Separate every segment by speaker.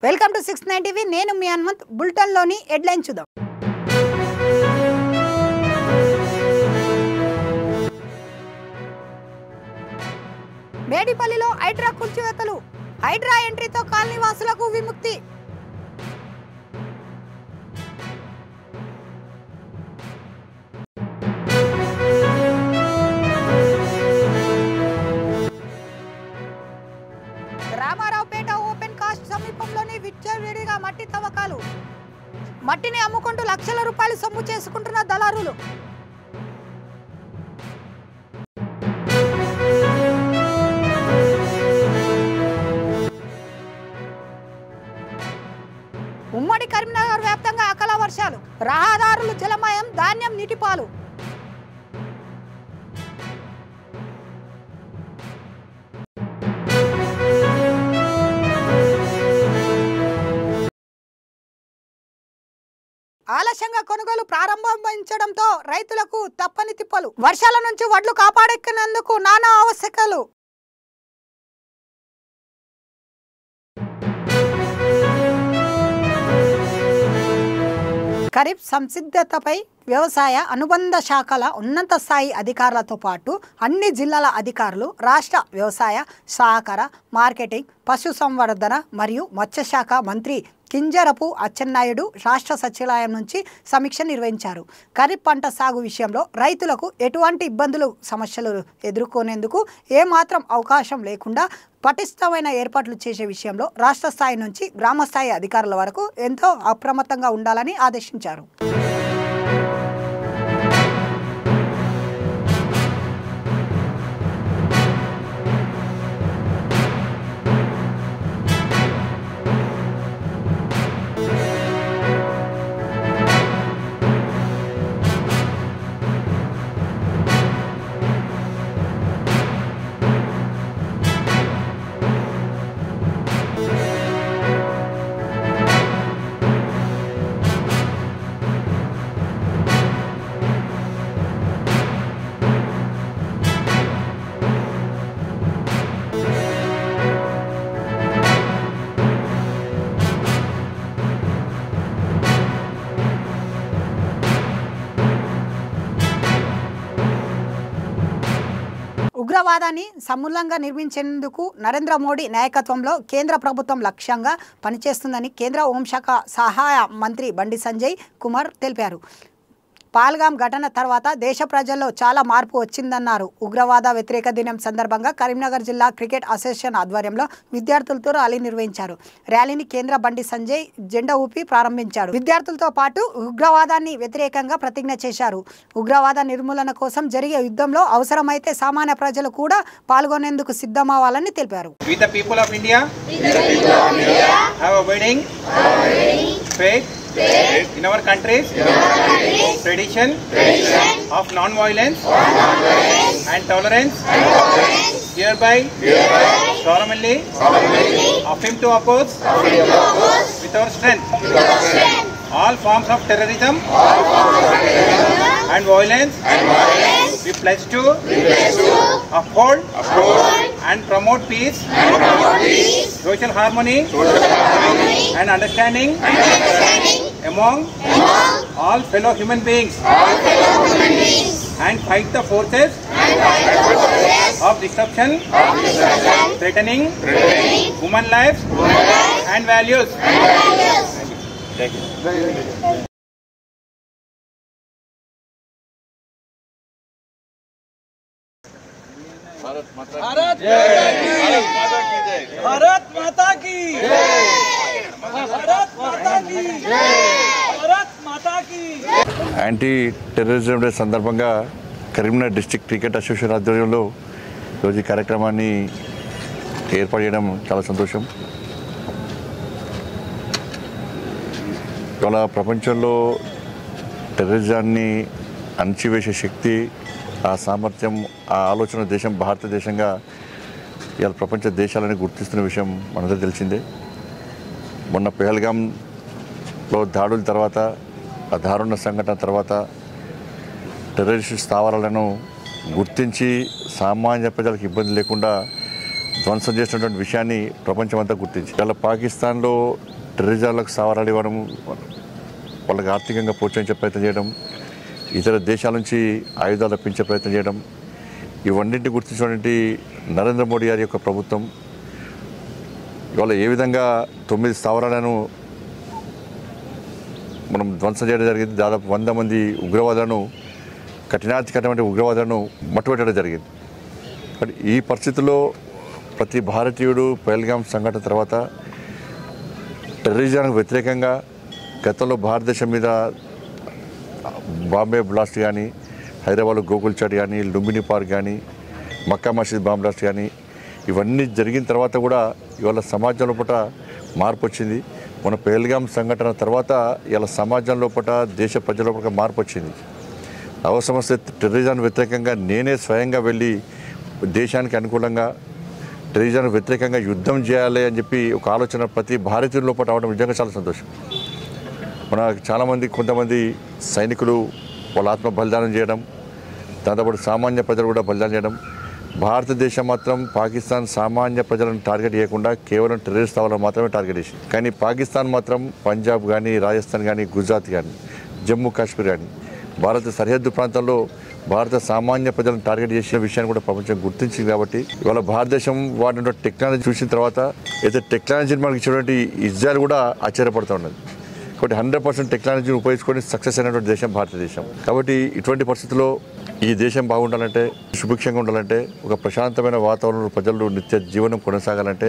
Speaker 1: Welcome to 69 TV. నేను మీ Hanumanth. బులెటిన్లోని headline చూద్దాం. మేడిపల్లిలో హైడ్రా కూల్చివేతలు. హైడ్రా ఎంట్రీతో కాలనీ వాసులకు విముక్తి. రామారావుపేట ఓపెన్ కాస్ట్ సమీపంలోని విచ్చలవిడిగా మట్టి తవ్వకాలు. మట్టిని అమ్ముకుంటూ లక్షల రూపాయలు సొమ్ము చేసుకుంటున్న దళారులు. ఉమ్మడి కరీంనగర్ వ్యాప్తంగా అకాల వర్షాలు. రహదారులు జలమయం, ధాన్యం నీటిపాలు. ఆలస్యంగా కొనుగోలు ప్రారంభించడంతో రైతులకు తప్పని తిప్పలు. వర్షాల నుంచి వడ్లు కాపాడెక్కినందుకు నానా ఆవశ్యకలు. ఖరీఫ్ సంసిద్ధతపై వ్యవసాయ అనుబంధ శాఖల ఉన్నత స్థాయి అధికారులతో పాటు అన్ని జిల్లాల అధికారులు, రాష్ట్ర వ్యవసాయ, సహకార, మార్కెటింగ్, పశుసంవర్ధన మరియు మత్స్యశాఖ మంత్రి కింజరపు అచ్చెన్నాయుడు రాష్ట్ర సచివాలయం నుంచి సమీక్ష నిర్వహించారు. ఖరీఫ్ పంట సాగు విషయంలో రైతులకు ఎటువంటి ఇబ్బందులు, సమస్యలు ఎదుర్కొనేందుకు ఏమాత్రం అవకాశం లేకుండా పటిష్టమైన ఏర్పాట్లు చేసే విషయంలో రాష్ట్ర స్థాయి నుంచి గ్రామ స్థాయి అధికారుల వరకు ఎంతో అప్రమత్తంగా ఉండాలని ఆదేశించారు. ఉగ్రవాదాన్ని సమూలంగా నిర్మించేందుకు నరేంద్ర మోడీ నాయకత్వంలో కేంద్ర ప్రభుత్వం లక్ష్యంగా పనిచేస్తుందని కేంద్ర హోంశాఖ సహాయ మంత్రి బండి సంజయ్ కుమార్ తెలిపారు. పాల్గాం ఘటన తర్వాత దేశ ప్రజల్లో చాలా మార్పు వచ్చిందన్నారు. ఉగ్రవాద వ్యతిరేక దినం సందర్భంగా కరీంనగర్ జిల్లా క్రికెట్ అసోసియేషన్ ఆధ్వర్యంలో విద్యార్థులతో ర్యాలీ నిర్వహించారు. ర్యాలీని కేంద్ర బండి సంజయ్ జెండా ఊపి ప్రారంభించారు. విద్యార్థులతో పాటు ఉగ్రవాదాన్ని వ్యతిరేకంగా ప్రతిజ్ఞ చేశారు. ఉగ్రవాద నిర్మూలన కోసం జరిగే యుద్ధంలో అవసరమైతే సామాన్య ప్రజలు కూడా పాల్గొనేందుకు సిద్ధమవ్వాలని తెలిపారు.
Speaker 2: In our country's tradition of non-violence and tolerance, hereby solemnly affirm to oppose with our strength all forms of terrorism and violence. We pledge to uphold and promote peace, social harmony and understanding among all fellow human beings, and fight the forces of disruption threatening human lives and values. Thank you. Bharat माता की जय। भारत माता की जय। भारत माता की जय। भारत माता की।
Speaker 3: యాంటీ టెర్రరిజం డే సందర్భంగా కరీంనగర్ డిస్ట్రిక్ట్ క్రికెట్ అసోసియేషన్ ఆధ్వర్యంలో ఈరోజు ఈ కార్యక్రమాన్ని ఏర్పాటు చేయడం చాలా సంతోషం. ఇవాళ ప్రపంచంలో టెర్రరిజాన్ని అణచివేసే శక్తి, ఆ సామర్థ్యం, ఆ ఆలోచన దేశం భారతదేశంగా ఇవాళ ప్రపంచ దేశాలని గుర్తిస్తున్న విషయం మనందరికీ తెలిసిందే. మొన్న పెహల్గాంలో దాడుల తర్వాత, ఆ దారుణ సంఘటన తర్వాత టెర్రరిస్ట్ స్థావరాలను గుర్తించి సామాన్య ప్రజలకు ఇబ్బంది లేకుండా ధ్వంసం చేసినటువంటి విషయాన్ని ప్రపంచమంతా గుర్తించి ఇలా పాకిస్తాన్లో టెర్రరిజాలకు సావరాలు ఇవ్వడం, వాళ్ళకి ఆర్థికంగా ప్రోత్సహించే ప్రయత్నం చేయడం, ఇతర దేశాల నుంచి ఆయుధాలు రప్పించే ప్రయత్నం చేయడం, ఇవన్నింటినీ గుర్తించినటువంటి నరేంద్ర మోడీ గారి యొక్క ప్రభుత్వం ఇవాళ ఏ విధంగా 9 స్థావరాలను మనం ధ్వంసం చేయడం జరిగింది. దాదాపు 100 మంది ఉగ్రవాదులను, కఠినాధికమైన ఉగ్రవాదులను మట్టుపెట్టడం జరిగింది. బట్ ఈ పరిస్థితుల్లో ప్రతి భారతీయుడు పహల్గామ్ సంఘటన తర్వాత టెర్రరిజానికి వ్యతిరేకంగా గతంలో భారతదేశం మీద బాంబే బ్లాస్ట్ కానీ, హైదరాబాద్లో గోకుల్ చాట్ కానీ, లుంబిని పార్క్ కానీ, మక్కా మసీద్ బాంబ్ బ్లాస్ట్ కానీ ఇవన్నీ జరిగిన తర్వాత కూడా ఇవాళ సమాజం లోపల మార్పు వచ్చింది. మన పహల్గామ్ సంఘటన తర్వాత ఇవాళ సమాజం లోపల, దేశ ప్రజల లోపల మార్పు వచ్చింది. అవసరం వస్తే టెర్రరిజానికి వ్యతిరేకంగా నేనే స్వయంగా వెళ్ళి దేశానికి అనుకూలంగా టెర్రరిజానికి వ్యతిరేకంగా యుద్ధం చేయాలి అని చెప్పి ఒక ఆలోచన ప్రతి భారతీయుల లోపల రావడం నిజంగా చాలా సంతోషం. మన కొంతమంది సైనికులు వాళ్ళ ఆత్మ బలిదానం చేయడం, దాంతోపాటు సామాన్య ప్రజలు కూడా బలిదానం చేయడం. భారతదేశం మాత్రం పాకిస్తాన్ సామాన్య ప్రజలను టార్గెట్ చేయకుండా కేవలం టెర్రరిస్ట్ స్థావరాలను మాత్రమే టార్గెట్ చేసింది. కానీ పాకిస్తాన్ మాత్రం పంజాబ్ కానీ, రాజస్థాన్ కానీ, గుజరాత్ కానీ, జమ్మూ కాశ్మీర్ కానీ భారత సరిహద్దు ప్రాంతాల్లో భారత సామాన్య ప్రజలను టార్గెట్ చేసిన విషయాన్ని కూడా ప్రపంచం గుర్తించింది. కాబట్టి ఇవాళ భారతదేశం వాడిన టెక్నాలజీ చూసిన తర్వాత అయితే టెక్నాలజీని మనకి ఇచ్చినటువంటి ఇజ్రాయెల్ కూడా ఆశ్చర్యపడుతూ ఉన్నది. కాబట్టి 100% టెక్నాలజీని ఉపయోగించుకొని సక్సెస్ అయినటువంటి దేశం భారతదేశం. కాబట్టి ఇటువంటి పరిస్థితుల్లో ఈ దేశం బాగుండాలంటే, సుభిక్షంగా ఉండాలంటే, ఒక ప్రశాంతమైన వాతావరణంలో ప్రజలు నిత్య జీవనం కొనసాగాలంటే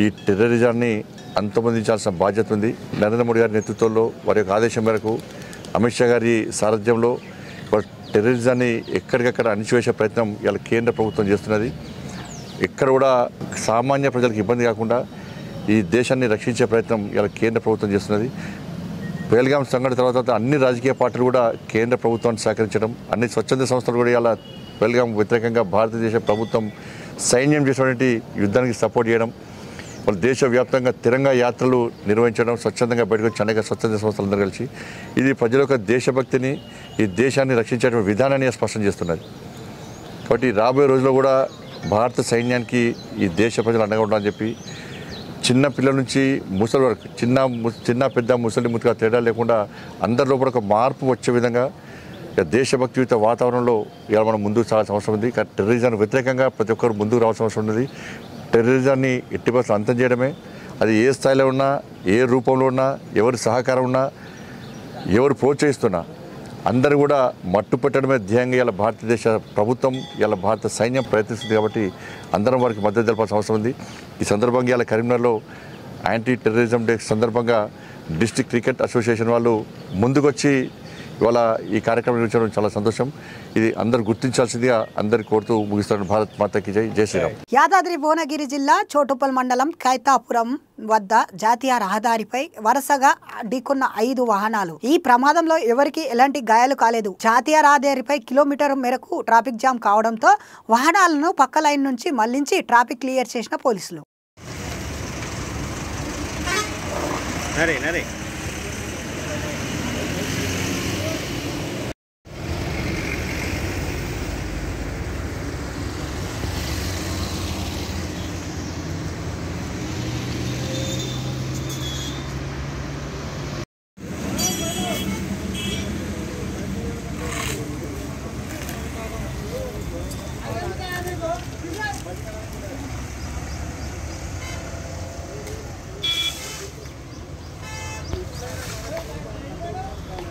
Speaker 3: ఈ టెర్రరిజాన్ని అంతమొందించాల్సిన బాధ్యత ఉంది. నరేంద్ర మోడీ గారి నేతృత్వంలో, వారి యొక్క ఆదేశం మేరకు, అమిత్ షా గారి సారథ్యంలో టెర్రరిజాన్ని ఎక్కడికక్కడ అణిచివేసే ప్రయత్నం ఇలా కేంద్ర ప్రభుత్వం చేస్తున్నది. ఎక్కడ కూడా సామాన్య ప్రజలకు ఇబ్బంది కాకుండా ఈ దేశాన్ని రక్షించే ప్రయత్నం ఇలా కేంద్ర ప్రభుత్వం చేస్తున్నది. పహల్గామ్ సంఘటన తర్వాత అన్ని రాజకీయ పార్టీలు కూడా కేంద్ర ప్రభుత్వాన్ని సహకరించడం, అన్ని స్వచ్ఛంద సంస్థలు కూడా ఇలా పహల్గామ్ వ్యతిరేకంగా భారతదేశ ప్రభుత్వం సైన్యం చేసినటువంటి యుద్ధానికి సపోర్ట్ చేయడం, వాళ్ళు దేశవ్యాప్తంగా తిరంగా యాత్రలు నిర్వహించడం, స్వచ్ఛందంగా బయటకు వచ్చి అనేక స్వచ్ఛంద సంస్థలందరూ కలిసి ఇది ప్రజల యొక్క దేశభక్తిని, ఈ దేశాన్ని రక్షించే విధానాన్ని స్పష్టం చేస్తున్నది. కాబట్టి రాబోయే రోజుల్లో కూడా భారత సైన్యానికి ఈ దేశ ప్రజలు అండగా ఉండాలని చెప్పి చిన్న పిల్లల నుంచి ముసలి వరకు, చిన్న పెద్ద ముసలి ముద్దుగా తేడా లేకుండా అందరి లోపల ఒక మార్పు వచ్చే విధంగా దేశభక్తియుత వాతావరణంలో ఇలా మనం ముందుకు సాగాల్సిన అవసరం ఉంది. టెర్రరిజానికి వ్యతిరేకంగా ప్రతి ఒక్కరు ముందుకు రావాల్సిన అవసరం ఉన్నది. టెర్రరిజాన్ని ఎట్టి పరిస్థితుల్లో అంతం చేయడమే, అది ఏ స్థాయిలో ఉన్నా, ఏ రూపంలో ఉన్నా, ఎవరి సహకారం ఉన్నా, ఎవరు ప్రోత్సహిస్తున్నా అందరూ కూడా మట్టు పెట్టడమే ధ్యేయంగా ఇలా భారతదేశ ప్రభుత్వం, ఇలా భారత సైన్యం ప్రయత్నిస్తుంది. కాబట్టి అందరం వారికి మద్దతు తెలపాల్సిన అవసరం ఉంది. ఈ సందర్భంగా ఇలా కరీంనగర్లో యాంటీ టెర్రరిజం డే సందర్భంగా డిస్ట్రిక్ట్ క్రికెట్ అసోసియేషన్ వాళ్ళు ముందుకొచ్చి ఇవాళ ఈ కార్యక్రమం నిర్వహించడం చాలా సంతోషం. ఇది అందరూ గుర్తించాల్సిందిగా అందరికీ కోరుతూ ముగిస్తాను. భారత్ మాతాకి జై. జై శ్రీరామ్.
Speaker 1: యాదాద్రి భువనగిరి జిల్లా చోటుపల్ మండలం కైతాపురం వద్ద జాతీయ రహదారిపై వరుసగా ఢీకొన్న 5 వాహనాలు. ఈ ప్రమాదంలో ఎవరికి ఎలాంటి గాయాలు కాలేదు. జాతీయ రహదారిపై కిలోమీటర్ మేరకు ట్రాఫిక్ జామ్ కావడంతో వాహనాలను పక్క లైన్ నుంచి మళ్లించి ట్రాఫిక్ క్లియర్ చేసిన పోలీసులు.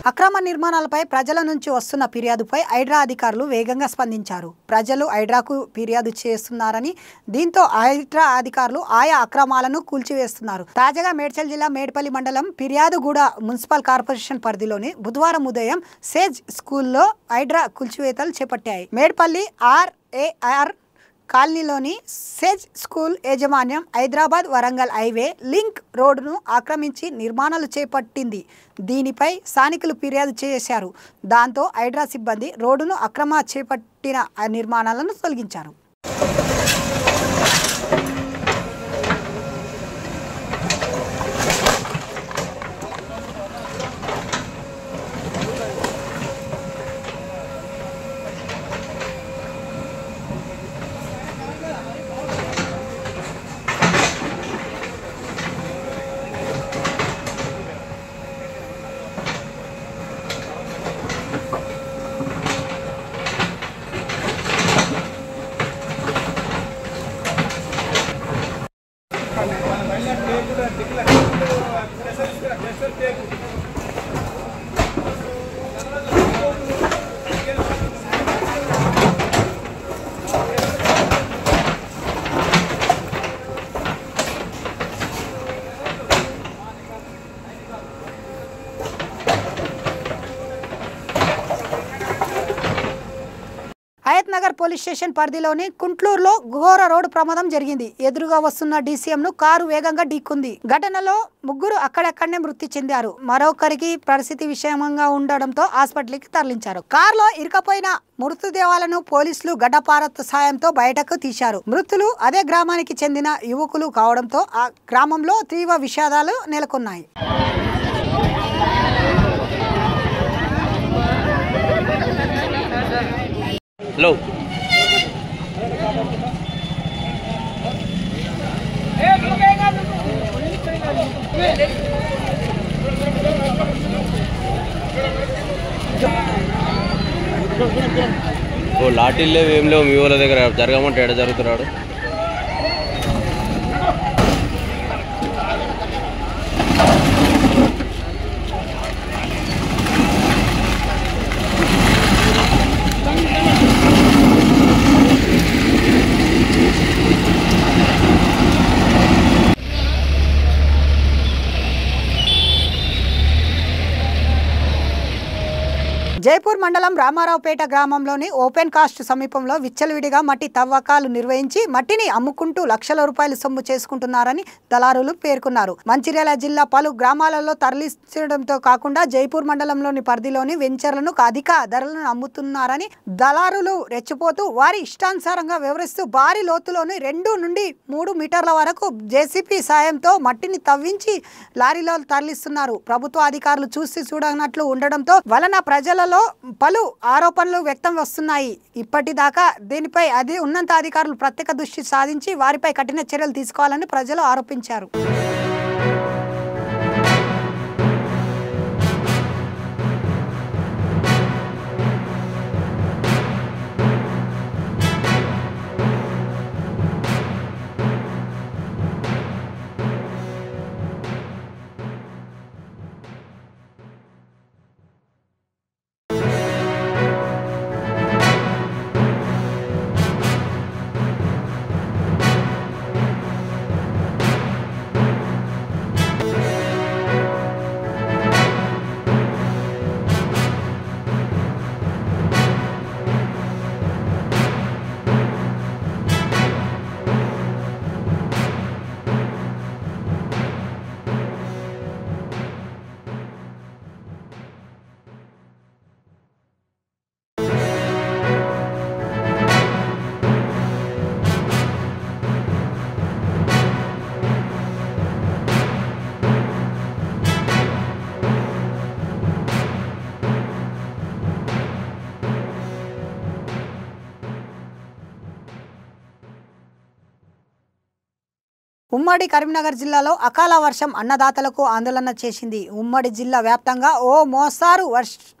Speaker 1: అక్రమ నిర్మాణాలపై ప్రజల నుంచి వస్తున్న ఫిర్యాదుపై హైడ్రా అధికారులు వేగంగా స్పందించారు. ప్రజలు హైడ్రాకు ఫిర్యాదు చేస్తున్నారని, దీంతో హైడ్రా అధికారులు ఆయా అక్రమాలను కూల్చివేస్తున్నారు. తాజాగా మేడ్చల్ జిల్లా మేడ్పల్లి మండలం ఫిర్యాదుగూడ మున్సిపల్ కార్పొరేషన్ పరిధిలోని బుధవారం ఉదయం సేజ్ స్కూల్లో హైడ్రా కూల్చివేతలు చేపట్టాయి. మేడ్పల్లి RAR కాలనీలోని సేజ్ స్కూల్ యాజమాన్యం హైదరాబాద్ వరంగల్ హైవే లింక్ రోడ్డును ఆక్రమించి నిర్మాణాలు చేపట్టింది. దీనిపై స్థానికులు ఫిర్యాదు చేశారు. దాంతో హైడ్రా సిబ్బంది రోడ్డును అక్రమ చేపట్టిన నిర్మాణాలను తొలగించారు. హయత్ నగర్ పోలీస్ స్టేషన్ పరిధిలోని కుంట్లూరులో ఘోర రోడ్డు ప్రమాదం జరిగింది. ఎదురుగా వస్తున్న డీసీఎం ను కారు వేగంగా ఢీకొంది. ఘటనలో ముగ్గురు అక్కడక్కడనే మృతి చెందారు. మరొకరికి పరిస్థితి విషమంగా ఉండడంతో హాస్పిటల్కి తరలించారు. కారులో ఇరుకపోయిన మృతదేహాలను పోలీసులు గడ్డపారత సాయంతో బయటకు తీశారు. మృతులు అదే గ్రామానికి చెందిన యువకులు కావడంతో ఆ గ్రామంలో తీవ్ర విషాదాలు నెలకొన్నాయి.
Speaker 4: हेलो ఓ లాఠీలు లేవు ఏం లేవు మీ వాళ్ళ దగ్గర జరగమంటే ఎడ జరుగుతున్నాడు.
Speaker 1: జైపూర్ మండలం రామారావుపేట గ్రామంలోని ఓపెన్ కాస్ట్ సమీపంలో విచ్చలవిడిగా మట్టి తవ్వకాలు నిర్వహించి మట్టిని అమ్ముకుంటూ లక్షల రూపాయలు సొమ్ము చేసుకుంటున్నారని దళారులు పేర్కొన్నారు. మంచిర్యాల జిల్లా పలు గ్రామాలలో తరలించడంతో కాకుండా జైపూర్ మండలంలోని పరిధిలోని వెంచర్లను అధిక ధరలను అమ్ముతున్నారని దళారులు రెచ్చిపోతూ వారి ఇష్టానుసారంగా వివరిస్తూ భారీ లోతులోని 2 నుండి 3 మీటర్ల వరకు జేసీపీ సాయంతో మట్టిని తవ్వించి లారీలో తరలిస్తున్నారు. ప్రభుత్వ అధికారులు చూసి చూడనట్లు ఉండడంతో వలన ప్రజలలో పలు ఆరోపణలు వ్యక్తం వస్తున్నాయి. ఇప్పటిదాకా దీనిపై ఉన్నత అధికారులు ప్రత్యేక దృష్టి సాధించి వారిపై కఠిన చర్యలు తీసుకోవాలని ప్రజలు ఆరోపించారు. ఉమ్మడి కరీంనగర్ జిల్లాలో అకాల వర్షం అన్నదాతలకు ఆందోళన చేసింది. ఉమ్మడి జిల్లా వ్యాప్తంగా ఓ మోస్తారు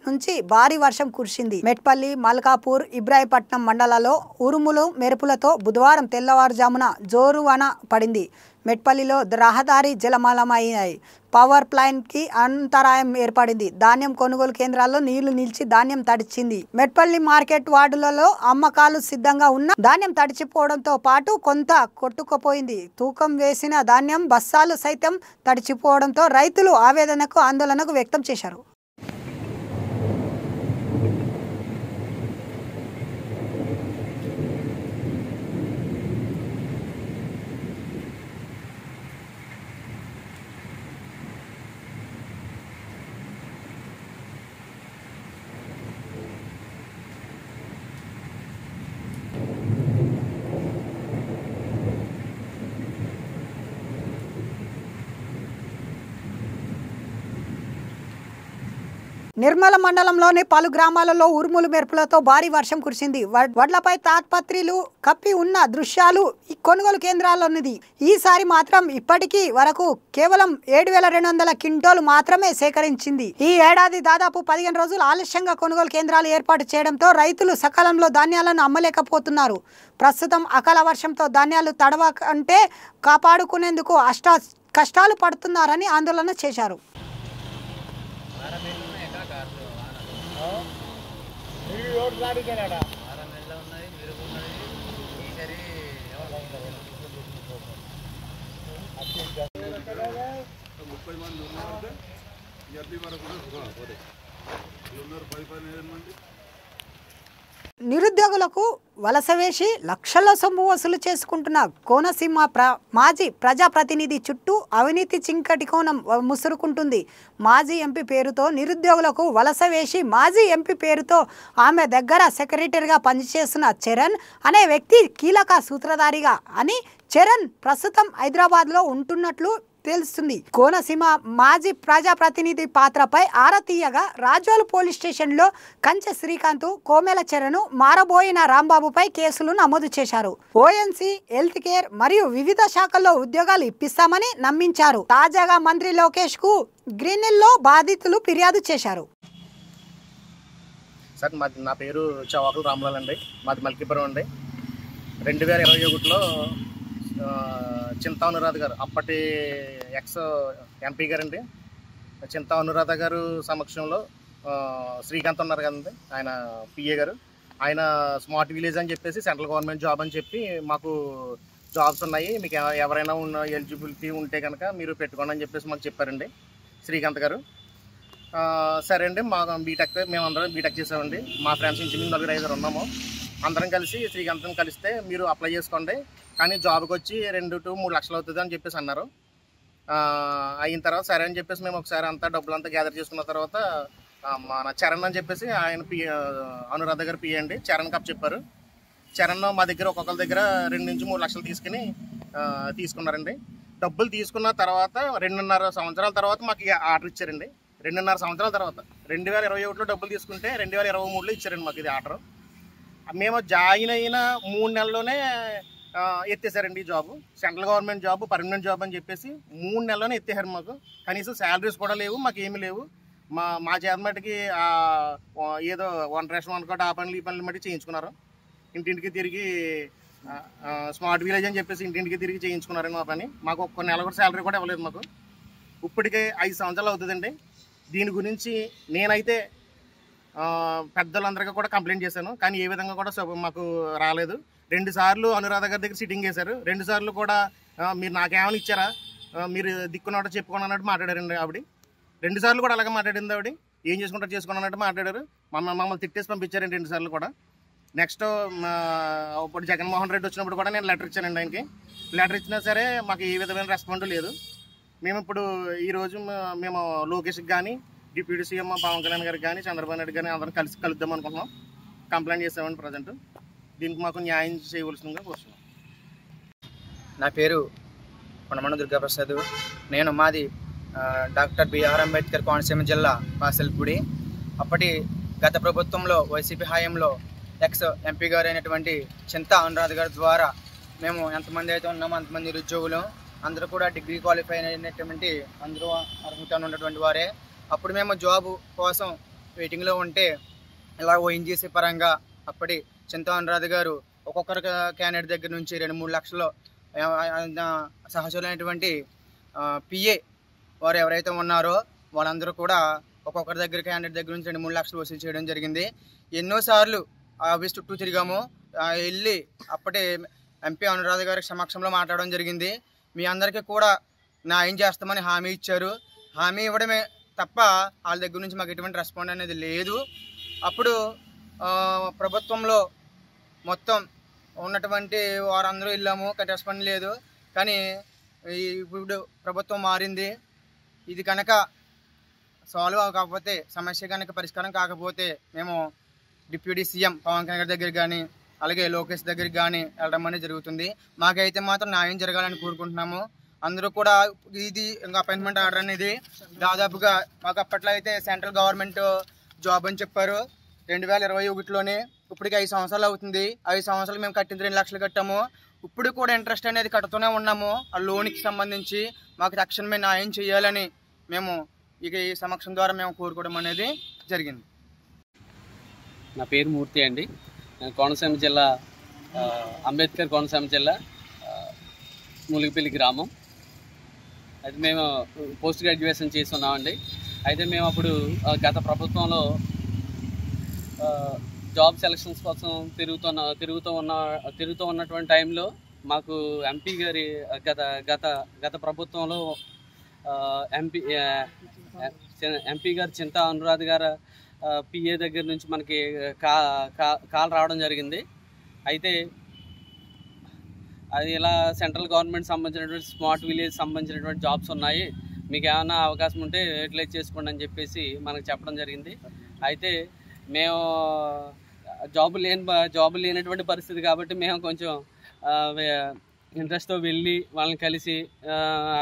Speaker 1: నుంచి భారీ వర్షం కురిసింది. మెట్పల్లి, మల్కాపూర్, ఇబ్రాహీంపట్నం మండలాల్లో ఉరుములు మెరుపులతో బుధవారం తెల్లవారుజామున జోరువాన పడింది. మెట్పల్లిలో రహదారి జలమలమయ్యాయి. పవర్ ప్లాంట్కి అంతరాయం ఏర్పడింది. ధాన్యం కొనుగోలు కేంద్రాల్లో నీళ్లు నిలిచి ధాన్యం తడిచింది. మెట్పల్లి మార్కెట్ వార్డులలో అమ్మకాలు సిద్ధంగా ఉన్న ధాన్యం తడిచిపోవడంతో పాటు కొంత కొట్టుకుపోయింది. తూకం వేసిన ధాన్యం బస్తాలు సైతం తడిచిపోవడంతో రైతులు ఆందోళనకు వ్యక్తం చేశారు. నిర్మల మండలంలోని పలు గ్రామాలలో ఉరుములు మెరుపులతో భారీ వర్షం కురిసింది. వడ్లపై తాత్పత్రులు కప్పి ఉన్న దృశ్యాలు ఈ కొనుగోలు కేంద్రాల్లోనిది. ఈసారి మాత్రం ఇప్పటికీ వరకు కేవలం 7,200 క్వింటాలు మాత్రమే సేకరించింది. ఈ ఏడాది దాదాపు 15 రోజులు ఆలస్యంగా కొనుగోలు కేంద్రాలు ఏర్పాటు చేయడంతో రైతులు సకాలంలో ధాన్యాలను అమ్మలేకపోతున్నారు. ప్రస్తుతం అకాల వర్షంతో ధాన్యాలు తడవకంటే కాపాడుకునేందుకు కష్టాలు పడుతున్నారని ఆందోళన చేశారు. నిరుద్యోగులకు వలస వేసి లక్షల సొమ్ము వసూలు చేసుకుంటున్న కోనసీమ మాజీ ప్రజాప్రతినిధి చుట్టూ అవినీతి చింకటి కోణం ముసురుకుంటుంది. మాజీ ఎంపీ పేరుతో నిరుద్యోగులకు వలస వేసి మాజీ ఎంపీ పేరుతో ఆమె దగ్గర సెక్రటరీగా పనిచేస్తున్న చరణ్ అనే వ్యక్తి కీలక సూత్రధారిగా అని చరణ్ ప్రస్తుతం హైదరాబాద్లో ఉంటున్నట్లు తెలుస్తుంది. కోనసీమ మాజీ ప్రజాప్రతినిధి పాత్రపై ఆరా తీయగా రాజోలు పోలీస్ స్టేషన్లో కంచె శ్రీకాంత్, కోమెల చరణ్, మారబోయిన రాంబాబుపై కేసులు నమోదు చేశారు. ఓఎన్సీ, హెల్త్ కేర్ మరియు వివిధ శాఖల్లో ఉద్యోగాలు ఇప్పిస్తామని నమ్మించారు. తాజాగా మంత్రి లోకేష్ కు గ్రీనిల్లో బాధితులు ఫిర్యాదు చేశారు.
Speaker 5: సార్ నా పేరు చవాకుల రామలాల్ అండి. మాది మల్కీపురం అండి. 2021లో చింతా అనురాధ గారు, అప్పటి ఎక్స్ ఎంపీ గారండి, చింతా అనురాధ గారు సమక్షంలో శ్రీకాంత్ ఉన్నారు కదండి, ఆయన పిఏ గారు, ఆయన స్మార్ట్ విలేజ్ అని చెప్పేసి సెంట్రల్ గవర్నమెంట్ జాబ్ అని చెప్పి మాకు జాబ్స్ ఉన్నాయి, మీకు ఎవరైనా ఉన్న ఎలిజిబిలిటీ ఉంటే కనుక మీరు పెట్టుకోండి అని చెప్పేసి మాకు చెప్పారండి శ్రీకాంత్ గారు. సరే అండి, మేమందరం బీటెక్ చేసామండి. మా ఫ్రెండ్స్ ఇంచుమించు 4-5 ఉన్నాము. అందరం కలిసి శ్రీకాంత్ని కలిస్తే మీరు అప్లై చేసుకోండి, కానీ జాబ్కి వచ్చి 2 to 3 లక్షలు అవుతుంది అని చెప్పేసి అన్నారు. అయిన తర్వాత సరే అని చెప్పేసి మేము ఒకసారి అంతా డబ్బులంతా గ్యాదర్ చేసుకున్న తర్వాత మన చరణ్ అని చెప్పేసి ఆయన అనురాధ గారు పిఏ అండి, చరణ్కి అప్ చెప్పారు. చరణ్ మా దగ్గర ఒక్కొక్కరి దగ్గర 2 నుంచి 3 లక్షలు తీసుకున్నారండి. డబ్బులు తీసుకున్న తర్వాత 2.5 సంవత్సరాల తర్వాత మాకు ఆర్డర్ ఇచ్చారండి. 2.5 సంవత్సరాల తర్వాత 2021లో డబ్బులు తీసుకుంటే 2023లో ఇచ్చారండి మాకు ఇది ఆర్డర్. మేము జాయిన్ అయిన 3 నెలల్లోనే ఎత్తేసారండి ఈ job. Central government job, permanent job అని చెప్పేసి 3 నెలల్లోనే ఎత్తేసారు. మాకు కనీసం శాలరీస్ కూడా లేవు, మాకు ఏమీ లేవు. మా చేతమటికి ఏదో 1 రేషన్ 1 కార్డు ఆ పనులు ఈ పనులు మట్టి చేయించుకున్నారు. ఇంటింటికి తిరిగి స్మార్ట్ విలేజ్ అని చెప్పేసి ఇంటింటికి తిరిగి చేయించుకున్నారండి మా పని. మాకు ఒక్క నెల కూడా శాలరీ కూడా ఇవ్వలేదు. మాకు ఇప్పటికే 5 సంవత్సరాలు అవుతుందండి. దీని గురించి నేనైతే పెద్దలందరికీ కూడా కంప్లైంట్ చేశాను, కానీ ఏ విధంగా కూడా మాకు రాలేదు. 2 సార్లు అనురాధ గారి దగ్గర సిట్టింగ్ చేశారు. 2 సార్లు కూడా మీరు నాకేమైనా ఇచ్చారా, మీరు దిక్కున్నట్టు చెప్పుకోండి అన్నట్టు మాట్లాడారండి ఆవిడ. 2 సార్లు కూడా అలాగే మాట్లాడింది ఆవిడ. ఏం చేసుకుంటారు చేసుకోండి అన్నట్టు మాట్లాడారు. మమ్మల్ని తిట్టేసి పంపించారండి 2 సార్లు కూడా. నెక్స్ట్ ఇప్పుడు జగన్మోహన్ రెడ్డి వచ్చినప్పుడు కూడా నేను లెటర్ ఇచ్చానండి ఆయనకి. లెటర్ ఇచ్చినా సరే మాకు ఏ విధమైన రెస్పాండ్ లేదు. మేము ఇప్పుడు ఈరోజు మేము లోకేష్కి కానీ, డిప్యూటీ సీఎం పవన్ కళ్యాణ్ గారికి కానీ, చంద్రబాబు నాయుడు కానీ అందరం కలుద్దాం అనుకుంటున్నాం. కంప్లైంట్ చేసామండి ప్రజెంట్. దీనికి మాకు న్యాయం చేయవలసిందిగా కోరుతున్నాం.
Speaker 6: నా పేరు కొండమండ దుర్గాప్రసాద్. నేను మాది డాక్టర్ బిఆర్ అంబేద్కర్ కోనసీమ జిల్లా పాసల్పూడి. అప్పటి గత ప్రభుత్వంలో వైసీపీ హయాంలో ఎక్స్ ఎంపీ గారు అయినటువంటి చింతా అనురాధ గారి ద్వారా మేము ఎంతమంది అయితే ఉన్నామో అంతమంది నిరుద్యోగులు అందరూ కూడా డిగ్రీ క్వాలిఫై అయినటువంటి అందరూ అర్హత ఉన్నటువంటి వారే. అప్పుడు మేము జాబ్ కోసం వెయిటింగ్లో ఉంటే ఇలా ఓఎన్జీసీ పరంగా అప్పటి చింతా అనురాధ గారు ఒక్కొక్కరి క్యాండిడేట్ దగ్గర నుంచి 2-3 లక్షలు సహచరులైనటువంటి పిఏ వారు ఎవరైతే ఉన్నారో వాళ్ళందరూ కూడా ఒక్కొక్కరి దగ్గర క్యాండిడేట్ దగ్గర నుంచి 2-3 లక్షలు వసూలు చేయడం జరిగింది. ఎన్నోసార్లు ఆఫీస్ చుట్టూ తిరిగాము. వెళ్ళి అప్పటి ఎంపీ అనురాధ గారి సమక్షంలో మాట్లాడడం జరిగింది. మీ అందరికీ కూడా న్యాయం చేస్తామని హామీ ఇచ్చారు. హామీ ఇవ్వడమే తప్ప వాళ్ళ దగ్గర నుంచి మాకు ఎటువంటి రెస్పాండ్ అనేది లేదు. అప్పుడు ప్రభుత్వంలో మొత్తం ఉన్నటువంటి వారందరూ వెళ్ళాము, రెస్పాండ్ లేదు. కానీ ఇప్పుడు ప్రభుత్వం మారింది. ఇది కనుక సాల్వ్ కాకపోతే, సమస్య కనుక పరిష్కారం కాకపోతే మేము డిప్యూటీ సీఎం పవన్ కళ్యాణ్ గారి దగ్గర కానీ, అలాగే లోకేష్ దగ్గరికి కానీ వెళ్ళడం అనేది జరుగుతుంది. మాకైతే మాత్రం న్యాయం జరగాలని కోరుకుంటున్నాము. అందరూ కూడా ఇది ఇంకా అపాయింట్మెంట్ ఆర్డర్ అనేది దాదాపుగా మాకు అప్పట్లో అయితే సెంట్రల్ గవర్నమెంట్ జాబ్ అని చెప్పారు 2021లోనే. ఇప్పటికి 5 సంవత్సరాలు అవుతుంది. 5 సంవత్సరాలు మేము కట్టిన 2 లక్షలు కట్టాము. ఇప్పుడు కూడా ఇంట్రెస్ట్ అనేది కడుతూనే ఉన్నాము. ఆ లోన్కి సంబంధించి మాకు తక్షణమే న్యాయం చేయాలని మేము ఇక ఈ సమక్షం ద్వారా మేము కోరుకోవడం అనేది జరిగింది.
Speaker 4: నా పేరు మూర్తి అండి. నేను కోనసీమ జిల్లా అంబేద్కర్ కోనసీమ జిల్లా మూలిగిపల్లి గ్రామం. అయితే మేము పోస్ట్ గ్రాడ్యుయేషన్ చేసి ఉన్నామండి. అయితే మేము అప్పుడు గత ప్రభుత్వంలో జాబ్ సెలక్షన్స్ కోసం తిరుగుతూ ఉన్నటువంటి టైంలో మాకు ఎంపీ గారి గత ప్రభుత్వంలో ఎంపీ గారు చింతా అనురాధ్ గారు పిఏ దగ్గర నుంచి మనకి కాల్ రావడం జరిగింది. అయితే అది ఇలా సెంట్రల్ గవర్నమెంట్ సంబంధించినటువంటి స్మార్ట్ విలేజ్ సంబంధించినటువంటి జాబ్స్ ఉన్నాయి, మీకు ఏమైనా అవకాశం ఉంటే యూటిలైజ్ చేసుకోండి అని చెప్పేసి మనకు చెప్పడం జరిగింది. అయితే మేము జాబ్ లేనటువంటి పరిస్థితి కాబట్టి మేము కొంచెం ఇంట్రెస్ట్తో వెళ్ళి వాళ్ళని కలిసి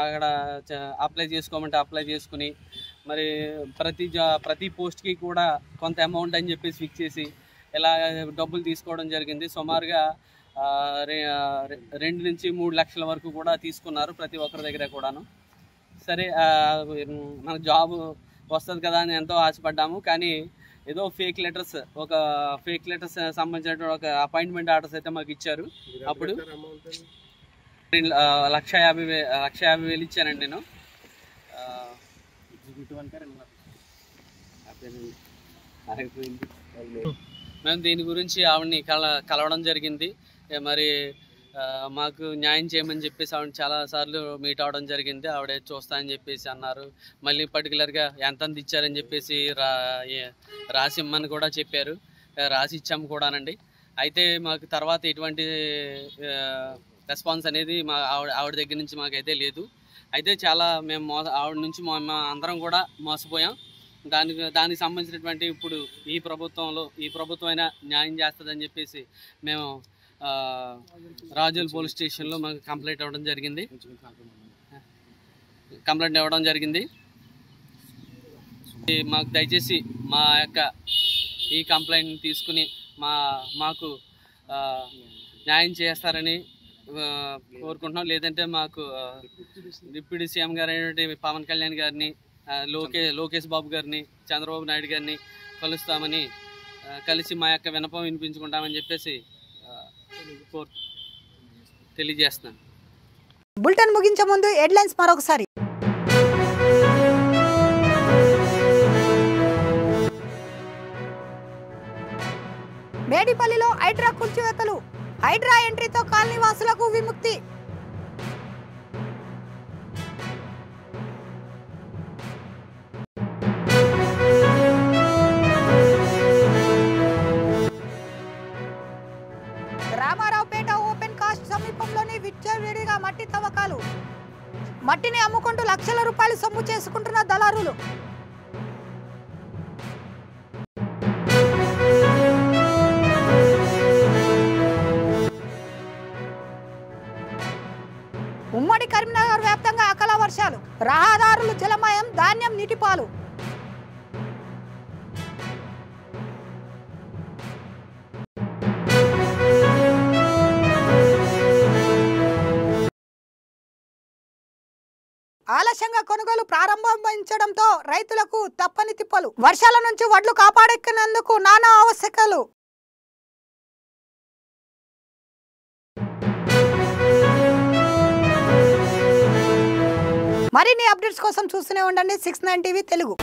Speaker 4: అక్కడ అప్లై చేసుకోమంటే అప్లై చేసుకుని మరి ప్రతి పోస్ట్కి కూడా కొంత అమౌంట్ అని చెప్పేసి ఫిక్స్ చేసి ఇలా డబ్బులు తీసుకోవడం జరిగింది. సుమారుగా 2 నుంచి 3 లక్షల వరకు కూడా తీసుకున్నారు ప్రతి ఒక్కరి దగ్గర కూడాను. సరే మనకు జాబ్ వస్తుంది కదా అని ఎంతో ఆశపడ్డాము. కానీ ఏదో ఫేక్ లెటర్స్ సంబంధించినటువంటి ఒక అపాయింట్మెంట్ ఆర్డర్స్ అయితే మాకు ఇచ్చారు. అప్పుడు 1,50,000 ఇచ్చానండి నేను. మేము దీని గురించి ఆవిడని కలవడం జరిగింది. మరి మాకు న్యాయం చేయమని చెప్పేసి ఆవిడ చాలాసార్లు మీట్ అవ్వడం జరిగింది. ఆవిడ చూస్తా అని చెప్పేసి అన్నారు. మళ్ళీ పర్టికులర్గా ఎంత ఇచ్చారని చెప్పేసి రాసిమ్మని కూడా చెప్పారు, రాసి ఇచ్చాము కూడానండి. అయితే మాకు తర్వాత ఎటువంటి రెస్పాన్స్ అనేది ఆవిడ దగ్గర నుంచి మాకైతే లేదు. అయితే చాలా మేము ఆవిడ నుంచి అందరం కూడా మోసపోయాం. దానికి సంబంధించినటువంటి ఇప్పుడు ఈ ప్రభుత్వమైనా న్యాయం చేస్తుందని చెప్పేసి మేము రాజోల్ పోలీస్ స్టేషన్లో మాకు కంప్లైంట్ ఇవ్వడం జరిగింది. మాకు దయచేసి మా యొక్క ఈ కంప్లైంట్ తీసుకుని మాకు న్యాయం చేస్తారని కోరుకుంటున్నాం. లేదంటే మాకు డిప్యూటీ సీఎం గారు అయినటువంటి పవన్ కళ్యాణ్ గారిని, లోకేష్ బాబు గారిని, చంద్రబాబు నాయుడు గారిని కలిసి మా యొక్క విన్నపం వినిపించుకుంటామని చెప్పేసి తెలియజేస్తున్నాను.
Speaker 1: బులెటిన్ ముగించే ముందు హెడ్లైన్స్ మరొకసారి. మేడిపల్లిలో హైడ్రా కూల్చివేతలు, హైడ్రా ఎంట్రీతో కాలనీ వాసులకు విముక్తి. రామారావుపేట ఓపెన్ కాస్ట్ సమీపంలోని విచ్చలవిడిగా మట్టి తవ్వకాలు, మట్టిని అమ్ముకుంటూ లక్షల రూపాయలు సొమ్ము చేసుకుంటున్న దళారులు. ఉమ్మడి కరీంనగర్ వ్యాప్తంగా అకాల వర్షాలు, రహదారులు జలమయం, ధాన్యం నీటిపాలు. ఆలస్యంగా కొనుగోలు ప్రారంభించడంతో రైతులకు తప్పని తిప్పలు, వర్షాల నుంచి వడ్లు కాపాడెక్కినందుకు నానా ఆవశ్యకలు. మరిన్ని అప్డేట్స్ కోసం చూస్తూనే ఉండండి 69 టీవీ తెలుగు.